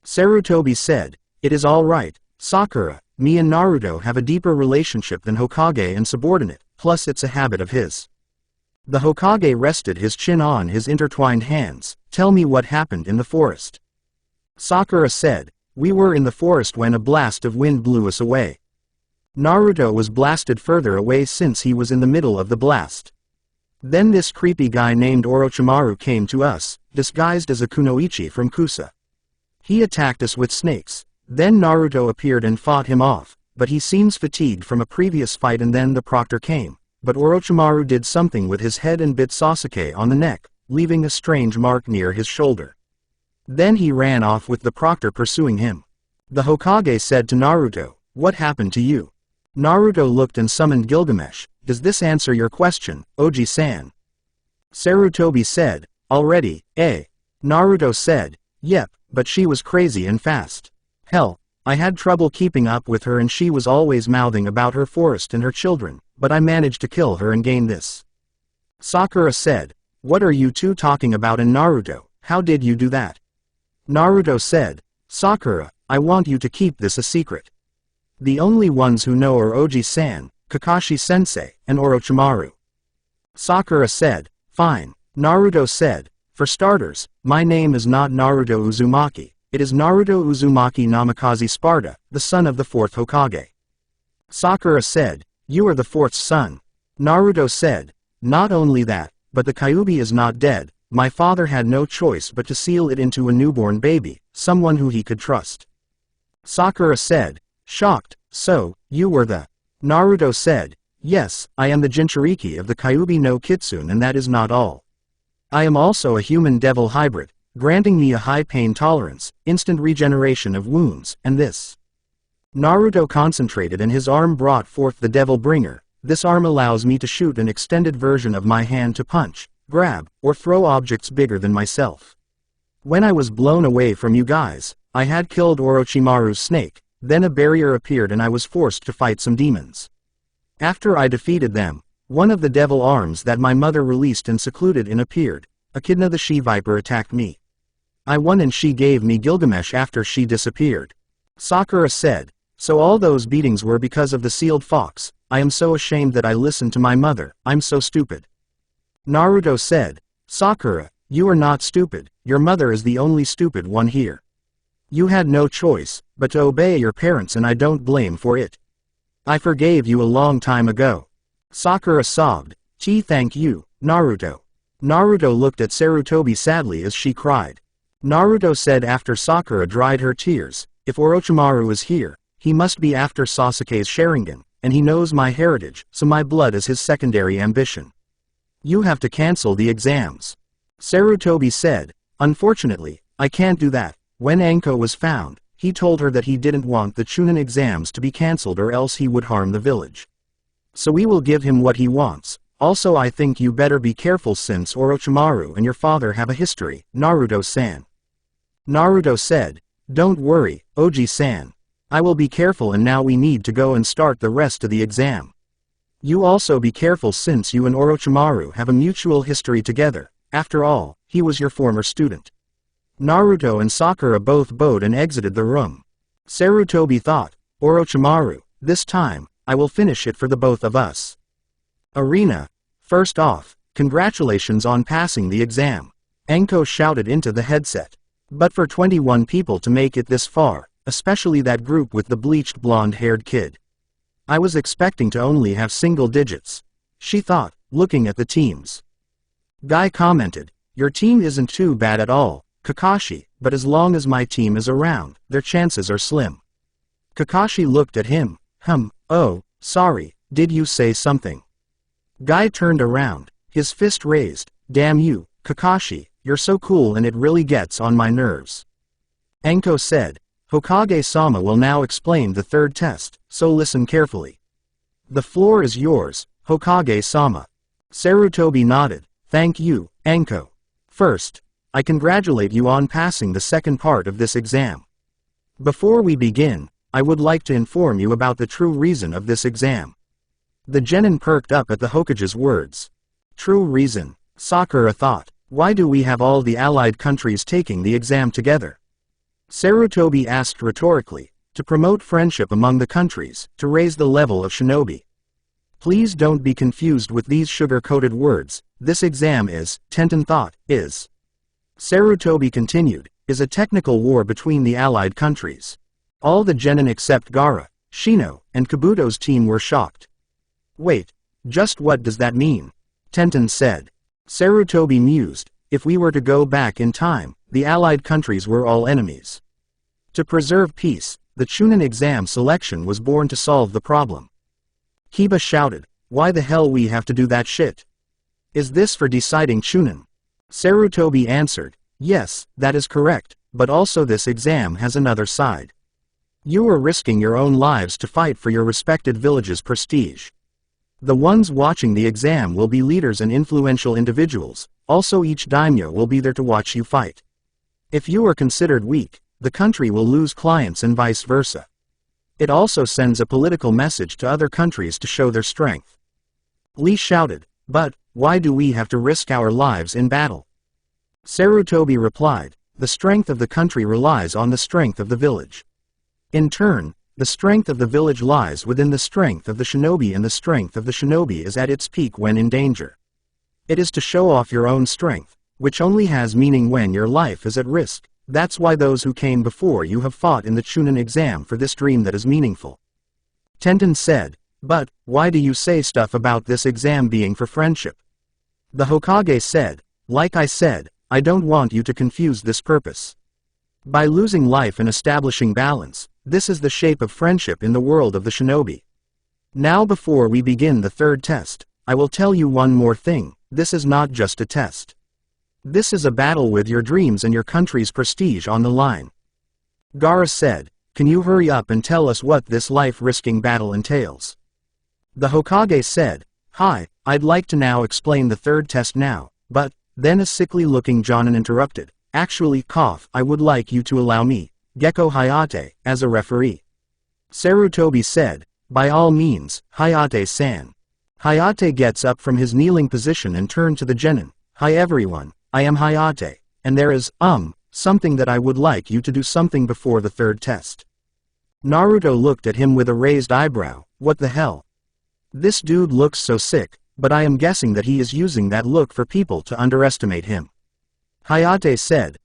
Sarutobi said, "It is all right, Sakura, me and Naruto have a deeper relationship than Hokage and subordinate, plus it's a habit of his." The Hokage rested his chin on his intertwined hands. "Tell me what happened in the forest." Sakura said, "We were in the forest when a blast of wind blew us away." Naruto was blasted further away since he was in the middle of the blast. "Then this creepy guy named Orochimaru came to us, disguised as a kunoichi from Kusa. He attacked us with snakes. Then Naruto appeared and fought him off, but he seems fatigued from a previous fight and then the proctor came. But Orochimaru did something with his head and bit Sasuke on the neck, leaving a strange mark near his shoulder. Then he ran off with the proctor pursuing him." The Hokage said to Naruto, "What happened to you?" Naruto looked and summoned Gilgamesh. "Does this answer your question, Oji-san?" Sarutobi said, "Already, eh?" Naruto said, "Yep, but she was crazy and fast. Hell, I had trouble keeping up with her and she was always mouthing about her forest and her children, but I managed to kill her and gain this." Sakura said, "What are you two talking about?" And Naruto, "How did you do that?" Naruto said, "Sakura, I want you to keep this a secret. The only ones who know are Oji-san, Kakashi-sensei, and Orochimaru." Sakura said, "Fine." Naruto said, "For starters, my name is not Naruto Uzumaki, it is Naruto Uzumaki Namikaze Sparta, the son of the fourth Hokage." Sakura said, "You are the fourth son." Naruto said, "Not only that, but the Kyuubi is not dead. My father had no choice but to seal it into a newborn baby, someone who he could trust." Sakura said, shocked, "So, you were the—" Naruto said, "Yes, I am the Jinchuriki of the Kyuubi no Kitsune and that is not all. I am also a human-devil hybrid, granting me a high pain tolerance, instant regeneration of wounds, and this." Naruto concentrated and his arm brought forth the Devil Bringer. "This arm allows me to shoot an extended version of my hand to punch, grab, or throw objects bigger than myself. When I was blown away from you guys, I had killed Orochimaru's snake, then a barrier appeared and I was forced to fight some demons. After I defeated them, one of the devil arms that my mother released and secluded in appeared. Echidna the she-viper attacked me. I won and she gave me Gilgamesh after she disappeared." Sakura said, "So all those beatings were because of the sealed fox. I am so ashamed that I listened to my mother, I'm so stupid." Naruto said, "Sakura, you are not stupid, your mother is the only stupid one here. You had no choice, but to obey your parents and I don't blame for it. I forgave you a long time ago." Sakura sobbed, Thank you, Naruto." Naruto looked at Sarutobi sadly as she cried. Naruto said after Sakura dried her tears, "If Orochimaru is here, he must be after Sasuke's Sharingan, and he knows my heritage, so my blood is his secondary ambition. You have to cancel the exams." Sarutobi said, "Unfortunately, I can't do that. When Anko was found, he told her that he didn't want the Chunin exams to be cancelled or else he would harm the village. So we will give him what he wants. Also I think you better be careful since Orochimaru and your father have a history, Naruto-san." Naruto said, "Don't worry, Oji-san. I will be careful and now we need to go and start the rest of the exam. You also be careful since you and Orochimaru have a mutual history together, after all, he was your former student." Naruto and Sakura both bowed and exited the room. Sarutobi thought, "Orochimaru, this time, I will finish it for the both of us." Arena. "First off, congratulations on passing the exam," Anko shouted into the headset. "But for 21 people to make it this far, especially that group with the bleached blonde-haired kid. I was expecting to only have single digits," she thought, looking at the teams. Guy commented, "Your team isn't too bad at all, Kakashi, but as long as my team is around, their chances are slim. Kakashi looked at him. Oh, sorry, did you say something? Guy turned around, his fist raised. Damn you, Kakashi, you're so cool and it really gets on my nerves. Anko said, Hokage-sama will now explain the third test, so listen carefully. The floor is yours, Hokage-sama. Sarutobi nodded. Thank you, Anko. First, I congratulate you on passing the second part of this exam. Before we begin, I would like to inform you about the true reason of this exam. The genin perked up at the Hokage's words. True reason, Sakura thought. Why do we have all the allied countries taking the exam together? Sarutobi asked rhetorically. To promote friendship among the countries, to raise the level of shinobi. Please don't be confused with these sugar-coated words. This exam is, Tenten thought, is. Sarutobi continued, is a technical war between the allied countries. All the genin except Gaara, Shino, and Kabuto's team were shocked. Wait, just what does that mean? Tenten said. Sarutobi mused, if we were to go back in time, the allied countries were all enemies. To preserve peace, the Chunin exam selection was born to solve the problem. Kiba shouted, why the hell we have to do that shit? Is this for deciding Chunin? Sarutobi answered, yes, that is correct, but also this exam has another side. You are risking your own lives to fight for your respected village's prestige. The ones watching the exam will be leaders and influential individuals, also each daimyo will be there to watch you fight. If you are considered weak, the country will lose clients and vice versa. It also sends a political message to other countries to show their strength. Lee shouted, but, why do we have to risk our lives in battle? Sarutobi replied, the strength of the country relies on the strength of the village. In turn, the strength of the village lies within the strength of the shinobi and the strength of the shinobi is at its peak when in danger. It is to show off your own strength, which only has meaning when your life is at risk. That's why those who came before you have fought in the Chunin exam for this dream that is meaningful. Tenten said, but, why do you say stuff about this exam being for friendship? The Hokage said, like I said, I don't want you to confuse this purpose. By losing life and establishing balance, this is the shape of friendship in the world of the shinobi. Now before we begin the third test, I will tell you one more thing, this is not just a test. This is a battle with your dreams and your country's prestige on the line. Gaara said, can you hurry up and tell us what this life-risking battle entails? The Hokage said, hi, I'd like to now explain the third test now, but, then a sickly-looking Jonin interrupted, actually, I would like you to allow me, Gecko Hayate, as a referee. Sarutobi said, by all means, Hayate-san. Hayate gets up from his kneeling position and turned to the genin, hi everyone, I am Hayate, and there is, something that I would like you to do something before the third test. Naruto looked at him with a raised eyebrow, what the hell? This dude looks so sick, but I am guessing that he is using that look for people to underestimate him. Hayate said,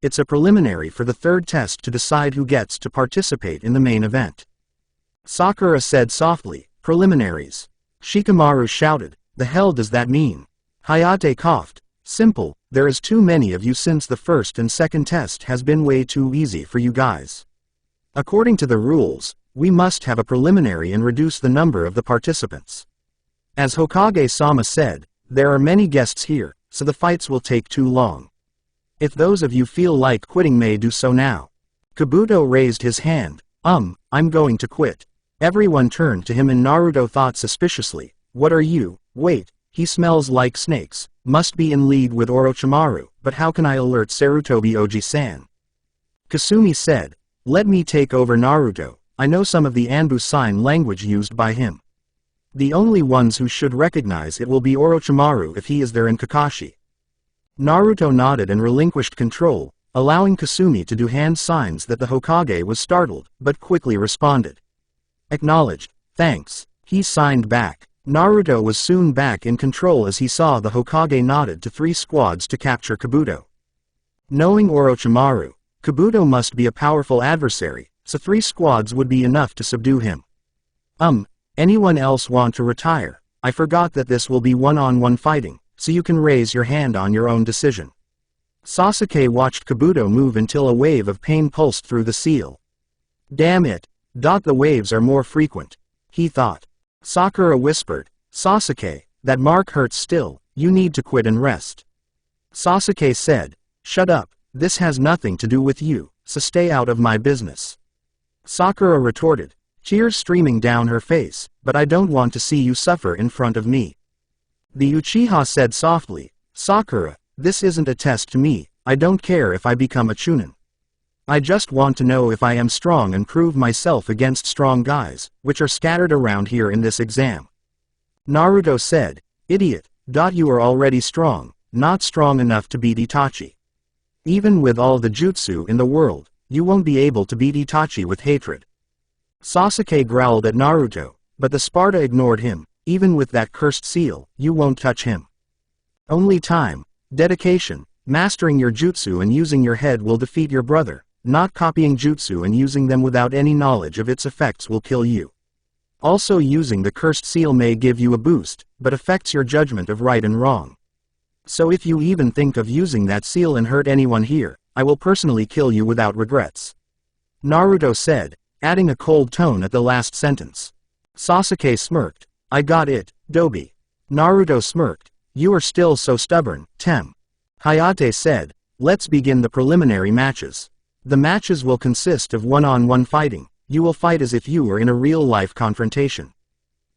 it's a preliminary for the third test to decide who gets to participate in the main event. Sakura said softly, preliminaries. Shikamaru shouted, the hell does that mean? Hayate coughed, simple, there is too many of you since the first and second test has been way too easy for you guys. According to the rules, we must have a preliminary and reduce the number of the participants. As Hokage-sama said, there are many guests here, so the fights will take too long. If those of you feel like quitting may do so now. Kabuto raised his hand, I'm going to quit. Everyone turned to him and Naruto thought suspiciously, what are you, wait, he smells like snakes, must be in league with Orochimaru, but how can I alert Sarutobi Oji-san? Kasumi said, let me take over Naruto, I know some of the Anbu sign language used by him. The only ones who should recognize it will be Orochimaru if he is there and Kakashi. Naruto nodded and relinquished control, allowing Kasumi to do hand signs that the Hokage was startled, but quickly responded. Acknowledged, thanks, he signed back. Naruto was soon back in control as he saw the Hokage nodded to 3 squads to capture Kabuto. Knowing Orochimaru, Kabuto must be a powerful adversary, so 3 squads would be enough to subdue him. Anyone else want to retire? I forgot that this will be one-on-one fighting, so you can raise your hand on your own decision. Sasuke watched Kabuto move until a wave of pain pulsed through the seal. Damn it. The waves are more frequent, he thought. Sakura whispered, Sasuke, that mark hurts still, you need to quit and rest. Sasuke said, shut up, this has nothing to do with you, so stay out of my business. Sakura retorted, tears streaming down her face, but I don't want to see you suffer in front of me. The Uchiha said softly, Sakura, this isn't a test to me, I don't care if I become a Chunin. I just want to know if I am strong and prove myself against strong guys, which are scattered around here in this exam. Naruto said, idiot, you are already strong, not strong enough to beat Itachi. Even with all the jutsu in the world, you won't be able to beat Itachi with hatred. Sasuke growled at Naruto, but the Sparta ignored him, even with that cursed seal, you won't touch him. Only time, dedication, mastering your jutsu and using your head will defeat your brother. Not copying jutsu and using them without any knowledge of its effects will kill you. Also using the cursed seal may give you a boost, but affects your judgment of right and wrong. So if you even think of using that seal and hurt anyone here, I will personally kill you without regrets. Naruto said, adding a cold tone at the last sentence. Sasuke smirked, I got it, Dobi. Naruto smirked, you are still so stubborn, Tem. Hayate said, let's begin the preliminary matches. The matches will consist of one-on-one fighting, you will fight as if you were in a real-life confrontation.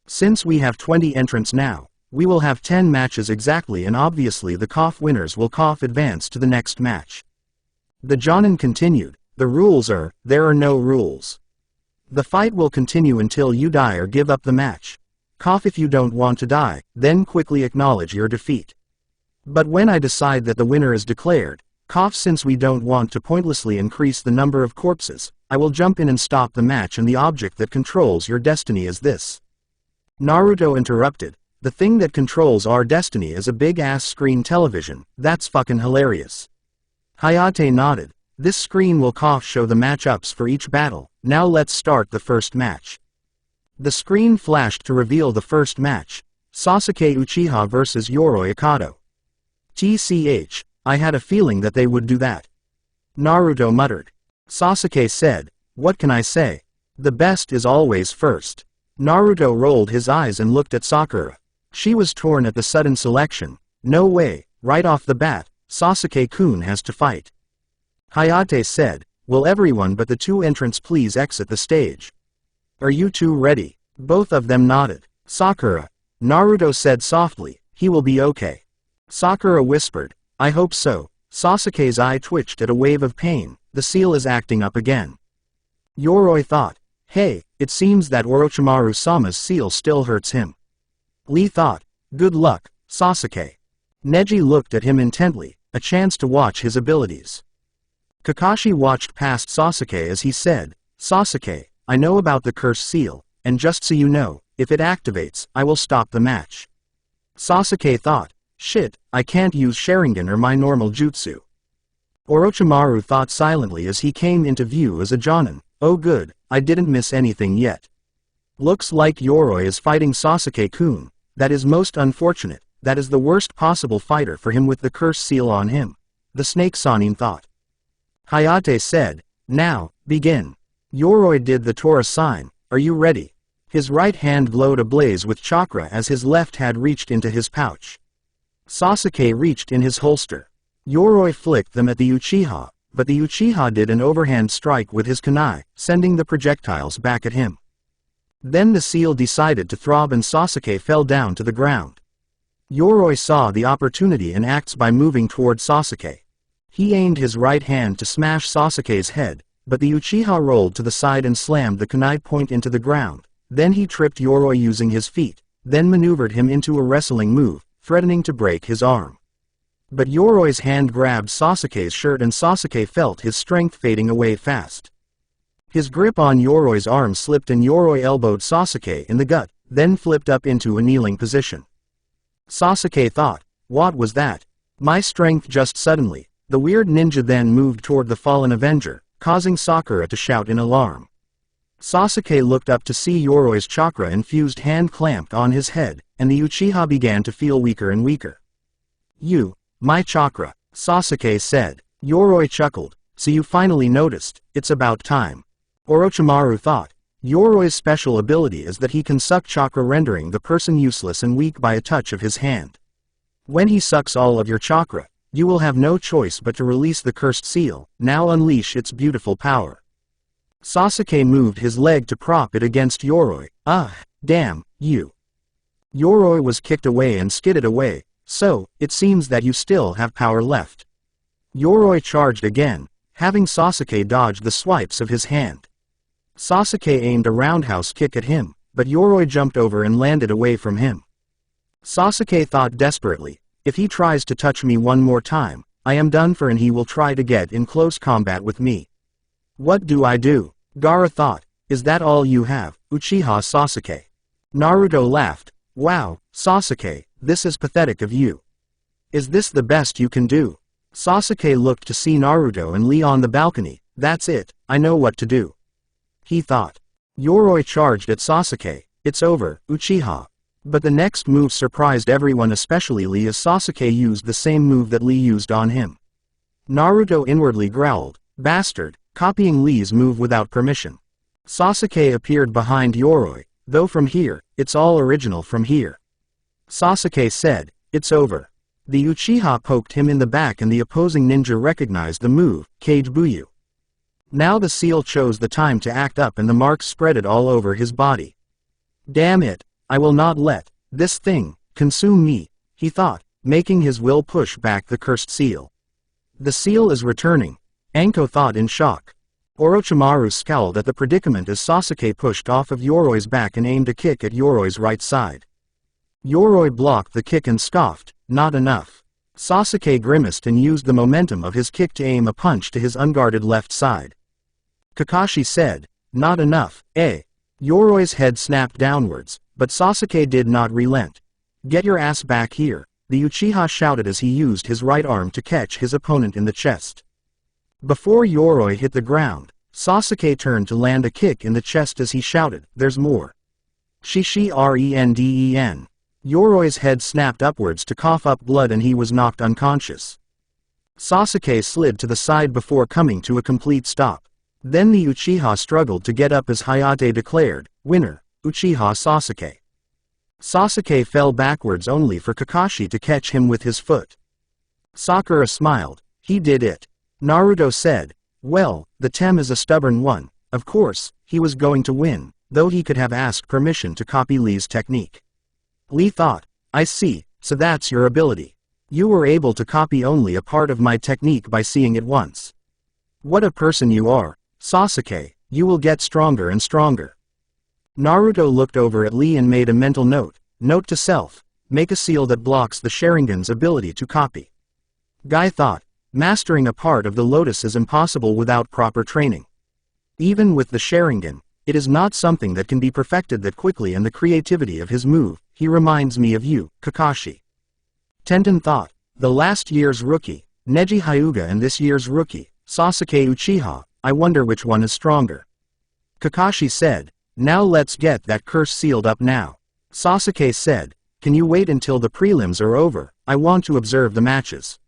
Since we have 20 entrants now, we will have 10 matches exactly and obviously the KOF winners will KOF advance to the next match. The Jonin continued, the rules are, there are no rules. The fight will continue until you die or give up the match. KOF if you don't want to die, then quickly acknowledge your defeat. But when I decide that the winner is declared, KOF since we don't want to pointlessly increase the number of corpses, I will jump in and stop the match and the object that controls your destiny is this. Naruto interrupted, the thing that controls our destiny is a big-ass screen television, that's fucking hilarious. Hayate nodded, this screen will KOF show the matchups for each battle, now let's start the first match. The screen flashed to reveal the first match, Sasuke Uchiha vs Yoroi Akado. TCH. I had a feeling that they would do that. Naruto muttered. Sasuke said, what can I say? The best is always first. Naruto rolled his eyes and looked at Sakura. She was torn at the sudden selection. No way, right off the bat, Sasuke-kun has to fight. Hayate said, will everyone but the two entrants please exit the stage? Are you two ready? Both of them nodded. Sakura. Naruto said softly, he will be okay. Sakura whispered, I hope so. Sasuke's eye twitched at a wave of pain, the seal is acting up again. Yoroi thought, hey, it seems that Orochimaru-sama's seal still hurts him. Lee thought, good luck, Sasuke. Neji looked at him intently, a chance to watch his abilities. Kakashi watched past Sasuke as he said, Sasuke, I know about the cursed seal, and just so you know, if it activates, I will stop the match. Sasuke thought, shit, I can't use Sharingan or my normal jutsu. Orochimaru thought silently as he came into view as a Jonin, oh good, I didn't miss anything yet. Looks like Yoroi is fighting Sasuke-kun, that is most unfortunate, that is the worst possible fighter for him with the curse seal on him. The Snake Sanin thought. Hayate said, now, begin. Yoroi did the Tora sign, are you ready? His right hand glowed ablaze with chakra as his left had reached into his pouch. Sasuke reached in his holster. Yoroi flicked them at the Uchiha, but the Uchiha did an overhand strike with his kunai, sending the projectiles back at him. Then the seal decided to throb and Sasuke fell down to the ground. Yoroi saw the opportunity and acts by moving toward Sasuke. He aimed his right hand to smash Sasuke's head, but the Uchiha rolled to the side and slammed the kunai point into the ground. Then he tripped Yoroi using his feet, then maneuvered him into a wrestling move, threatening to break his arm. But Yoroi's hand grabbed Sasuke's shirt and Sasuke felt his strength fading away fast. His grip on Yoroi's arm slipped and Yoroi elbowed Sasuke in the gut, then flipped up into a kneeling position. Sasuke thought, what was that? My strength just suddenly. The weird ninja then moved toward the fallen Avenger, causing Sakura to shout in alarm. Sasuke looked up to see Yoroi's chakra-infused hand clamped on his head, and the Uchiha began to feel weaker and weaker. My chakra. Sasuke said. Yoroi chuckled. So you finally noticed, it's about time. Orochimaru thought. Yoroi's special ability is that he can suck chakra, rendering the person useless and weak by a touch of his hand. When he sucks all of your chakra, you will have no choice but to release the cursed seal, now unleash its beautiful power. Sasuke moved his leg to prop it against Yoroi. Damn, you. Yoroi was kicked away and skidded away, so, it seems that you still have power left. Yoroi charged again, having Sasuke dodge the swipes of his hand. Sasuke aimed a roundhouse kick at him, but Yoroi jumped over and landed away from him. Sasuke thought desperately, if he tries to touch me one more time, I am done for, and he will try to get in close combat with me. What do I do? Gaara thought, is that all you have, Uchiha Sasuke? Naruto laughed, wow, Sasuke, this is pathetic of you. Is this the best you can do? Sasuke looked to see Naruto and Lee on the balcony. That's it, I know what to do. He thought. Yoroi charged at Sasuke. It's over, Uchiha. But the next move surprised everyone, especially Lee, as Sasuke used the same move that Lee used on him. Naruto inwardly growled, bastard, copying Lee's move without permission. Sasuke appeared behind Yoroi, though from here, it's all original from here. Sasuke said, it's over. The Uchiha poked him in the back and the opposing ninja recognized the move, Kage Buyu. Now the seal chose the time to act up and the marks spread all over his body. Damn it, I will not let this thing consume me, he thought, making his will push back the cursed seal. The seal is returning, Anko thought in shock. Orochimaru scowled at the predicament as Sasuke pushed off of Yoroi's back and aimed a kick at Yoroi's right side. Yoroi blocked the kick and scoffed, not enough. Sasuke grimaced and used the momentum of his kick to aim a punch to his unguarded left side. Kakashi said, not enough, eh? Yoroi's head snapped downwards, but Sasuke did not relent. Get your ass back here, the Uchiha shouted as he used his right arm to catch his opponent in the chest. Before Yoroi hit the ground, Sasuke turned to land a kick in the chest as he shouted, there's more. Renden. Yoroi's head snapped upwards to cough up blood and he was knocked unconscious. Sasuke slid to the side before coming to a complete stop. Then the Uchiha struggled to get up as Hayate declared, winner, Uchiha Sasuke. Sasuke fell backwards only for Kakashi to catch him with his foot. Sakura smiled, he did it. Naruto said, well, the Tem is a stubborn one, of course, he was going to win, though he could have asked permission to copy Lee's technique. Lee thought, I see, so that's your ability. You were able to copy only a part of my technique by seeing it once. What a person you are, Sasuke, you will get stronger and stronger. Naruto looked over at Lee and made a mental note to self, make a seal that blocks the Sharingan's ability to copy. Guy thought, mastering a part of the lotus is impossible without proper training. Even with the Sharingan, it is not something that can be perfected that quickly, and the creativity of his move, he reminds me of you, Kakashi. Tenten thought, the last year's rookie, Neji Hyuga, and this year's rookie, Sasuke Uchiha, I wonder which one is stronger. Kakashi said, now let's get that curse sealed up now. Sasuke said, can you wait until the prelims are over, I want to observe the matches.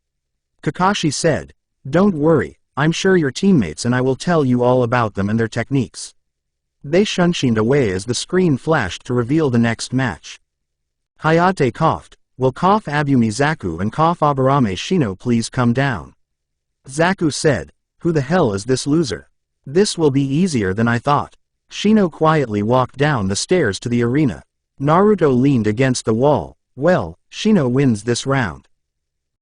Kakashi said, don't worry, I'm sure your teammates and I will tell you all about them and their techniques. They shunshined away as the screen flashed to reveal the next match. Hayate coughed, will cough Abumi Zaku and cough Aburame Shino please come down. Zaku said, who the hell is this loser? This will be easier than I thought. Shino quietly walked down the stairs to the arena. Naruto leaned against the wall, well, Shino wins this round.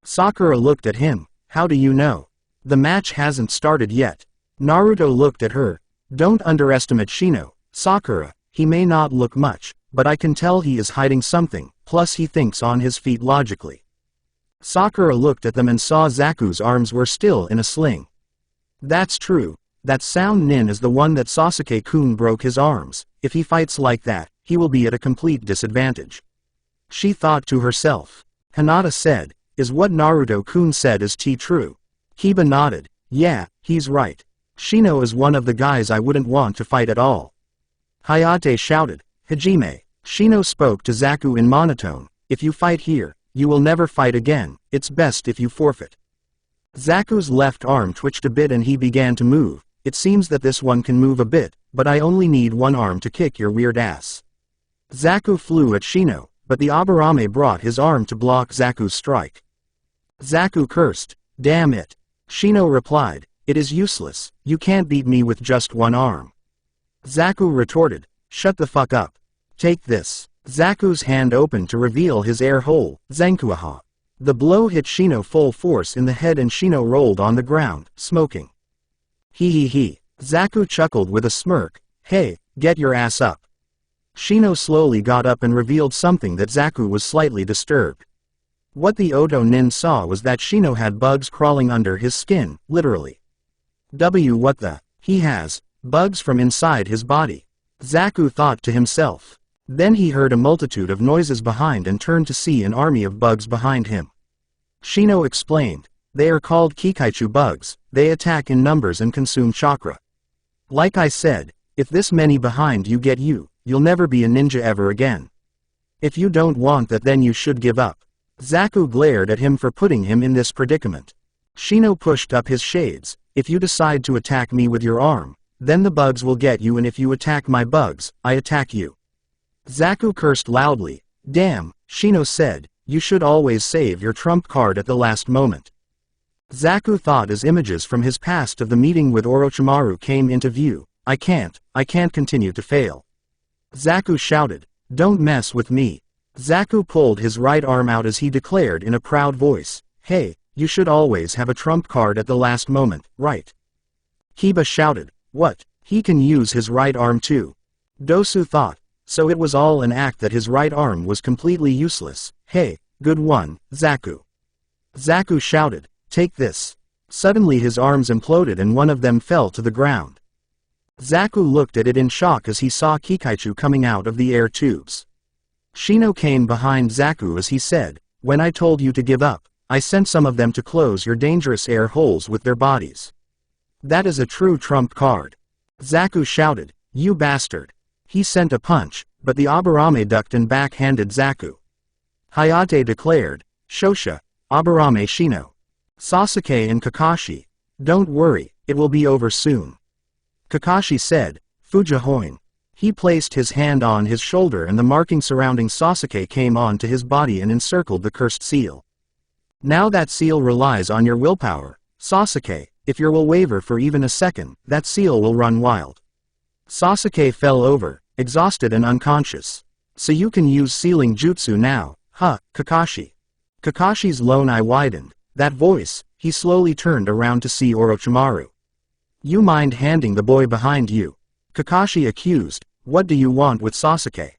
Sakura looked at him, how do you know? The match hasn't started yet. Naruto looked at her, don't underestimate Shino, Sakura, he may not look much, but I can tell he is hiding something, plus he thinks on his feet logically. Sakura looked at them and saw Zaku's arms were still in a sling. That's true, that sound nin is the one that Sasuke-kun broke his arms, if he fights like that, he will be at a complete disadvantage. She thought to herself. Hinata said, is what Naruto-kun said is true? Kiba nodded, yeah, he's right. Shino is one of the guys I wouldn't want to fight at all. Hayate shouted, Hajime. Shino spoke to Zaku in monotone, if you fight here, you will never fight again, it's best if you forfeit. Zaku's left arm twitched a bit and he began to move. It seems that this one can move a bit, but I only need one arm to kick your weird ass. Zaku flew at Shino, but the Aburame brought his arm to block Zaku's strike. Zaku cursed, "Damn it." Shino replied, "It is useless, you can't beat me with just one arm." Zaku retorted, "Shut the fuck up. Take this." Zaku's hand opened to reveal his air hole, Zankuaha. The blow hit Shino full force in the head and Shino rolled on the ground, smoking. He. Zaku chuckled with a smirk, "Hey, get your ass up." Shino slowly got up and revealed something that Zaku was slightly disturbed. What the Oto Nin saw was that Shino had bugs crawling under his skin, literally. What the? He has bugs from inside his body. Zaku thought to himself. Then he heard a multitude of noises behind and turned to see an army of bugs behind him. Shino explained, "They are called Kikaichu bugs, they attack in numbers and consume chakra. Like I said, if this many behind you get you, you'll never be a ninja ever again. If you don't want that then you should give up." Zaku glared at him for putting him in this predicament. Shino pushed up his shades, "If you decide to attack me with your arm, then the bugs will get you and if you attack my bugs, I attack you." Zaku cursed loudly. "Damn," Shino said, "you should always save your trump card at the last moment." Zaku thought as images from his past of the meeting with Orochimaru came into view. I can't continue to fail." Zaku shouted, "Don't mess with me." Zaku pulled his right arm out as he declared in a proud voice, "Hey, you should always have a trump card at the last moment, right?" Kiba shouted, "What, he can use his right arm too?" Dosu thought, so it was all an act that his right arm was completely useless. "Hey, good one, Zaku." Zaku shouted, "Take this." Suddenly his arms imploded and one of them fell to the ground. Zaku looked at it in shock as he saw Kikaichu coming out of the air tubes. Shino came behind Zaku as he said, "When I told you to give up, I sent some of them to close your dangerous air holes with their bodies. That is a true trump card." Zaku shouted, "You bastard." He sent a punch, but the Aburame ducked and backhanded Zaku. Hayate declared, "Shosha, Aburame Shino. Sasuke and Kakashi. Don't worry, it will be over soon." Kakashi said, "Fujihoin." He placed his hand on his shoulder and the marking surrounding Sasuke came onto his body and encircled the cursed seal. "Now that seal relies on your willpower, Sasuke. If your will waver for even a second, that seal will run wild." Sasuke fell over, exhausted and unconscious. "So you can use sealing jutsu now, huh, Kakashi?" Kakashi's lone eye widened. That voice, he slowly turned around to see Orochimaru. "You mind handing the boy behind you?" Kakashi accused, "What do you want with Sasuke?"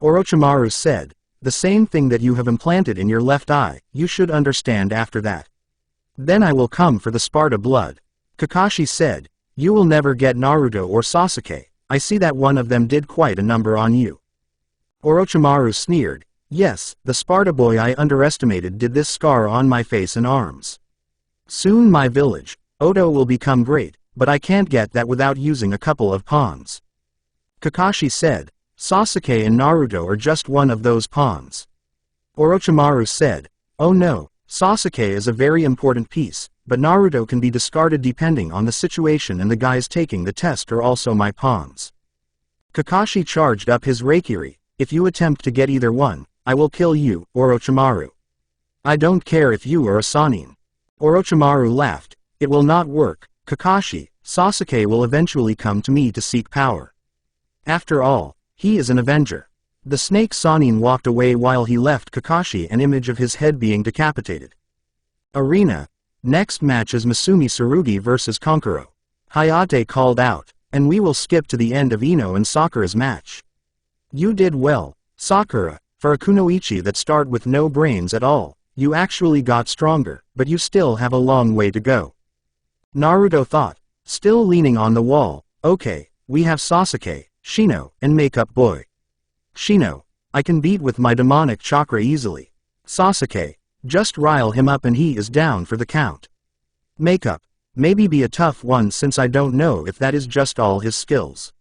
Orochimaru said, "The same thing that you have implanted in your left eye, you should understand after that. Then I will come for the Sparta blood." Kakashi said, "You will never get Naruto or Sasuke. I see that one of them did quite a number on you." Orochimaru sneered, "Yes, the Sparta boy I underestimated did this scar on my face and arms. Soon my village, Oto will become great, but I can't get that without using a couple of pawns." Kakashi said, "Sasuke and Naruto are just one of those pawns." Orochimaru said, "Oh no, Sasuke is a very important piece, but Naruto can be discarded depending on the situation and the guys taking the test are also my pawns." Kakashi charged up his Reikiri, "If you attempt to get either one, I will kill you, Orochimaru. I don't care if you are a Sannin." Orochimaru laughed, "It will not work, Kakashi. Sasuke will eventually come to me to seek power. After all, he is an avenger." The snake Sannin walked away while he left Kakashi an image of his head being decapitated. Arena. Next match is Masumi Tsurugi vs Kankuro. Hayate called out, "And we will skip to the end of Ino and Sakura's match. You did well, Sakura, for a kunoichi that start with no brains at all, you actually got stronger, but you still have a long way to go." Naruto thought, still leaning on the wall, "Okay, we have Sasuke, Shino, and Makeup Boy. Shino, I can beat with my demonic chakra easily. Sasuke, just rile him up and he is down for the count. Makeup, maybe be a tough one since I don't know if that is just all his skills."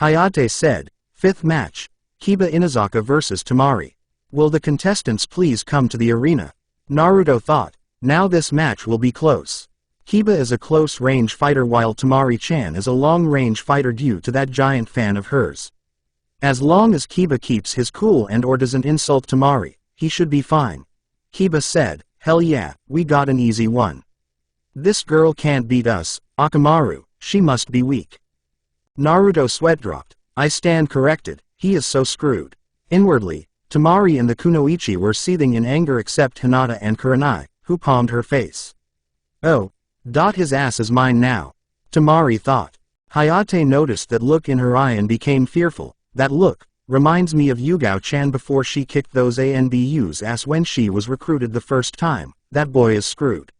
Hayate said, "Fifth match, Kiba Inazaka vs Tamari. Will the contestants please come to the arena?" Naruto thought, Now this match will be close. Kiba is a close-range fighter while Temari-chan is a long-range fighter due to that giant fan of hers. As long as Kiba keeps his cool and or doesn't insult Temari, he should be fine. Kiba said, hell yeah, we got an easy one. This girl can't beat us, Orochimaru, she must be weak. Naruto sweat dropped. I stand corrected, he is so screwed. Inwardly, Temari and the Kunoichi were seething in anger except Hinata and Kurenai, who palmed her face. Oh. His ass is mine now. Temari thought. Hayate noticed that look in her eye and became fearful. That look reminds me of Yugao-chan before she kicked those ANBU's ass when she was recruited the first time. That boy is screwed.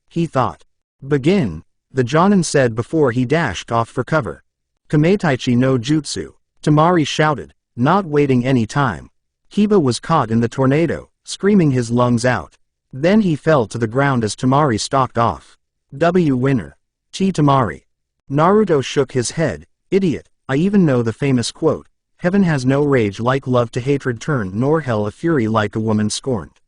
He thought. Begin, the Jonin said before he dashed off for cover. Kametaichi no jutsu. Temari shouted, not waiting any time. Kiba was caught in the tornado, screaming his lungs out. Then he fell to the ground as Temari stalked off. W winner. Temari. Naruto shook his head. Idiot, I even know the famous quote, heaven has no rage like love to hatred turned nor hell a fury like a woman scorned.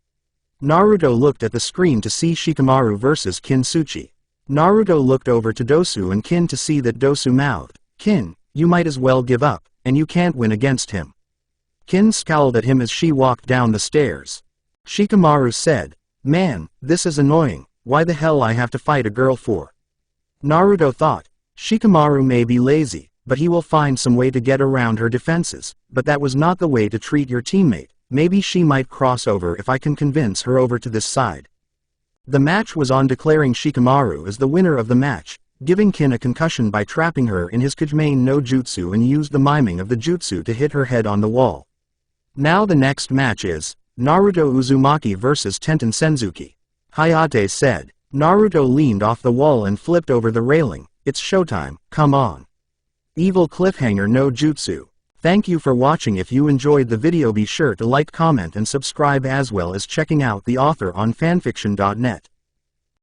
Naruto looked at the screen to see Shikamaru versus Kinsuchi. Naruto looked over to Dosu and Kin to see that Dosu mouthed, Kin, you might as well give up, and you can't win against him. Kin scowled at him as she walked down the stairs. Shikamaru said, man, this is annoying. Why the hell I have to fight a girl for? Naruto thought, Shikamaru may be lazy, but he will find some way to get around her defenses, but that was not the way to treat your teammate. Maybe she might cross over if I can convince her over to this side. The match was on, declaring Shikamaru as the winner of the match, giving Kin a concussion by trapping her in his Kajimane no Jutsu and used the miming of the jutsu to hit her head on the wall. Now the next match is Naruto Uzumaki vs Tenten Senzuki. Hayate said. Naruto leaned off the wall and flipped over the railing. It's showtime, come on. Evil cliffhanger no jutsu. Thank you for watching. If you enjoyed the video be sure to like, comment and subscribe as well as checking out the author on fanfiction.net.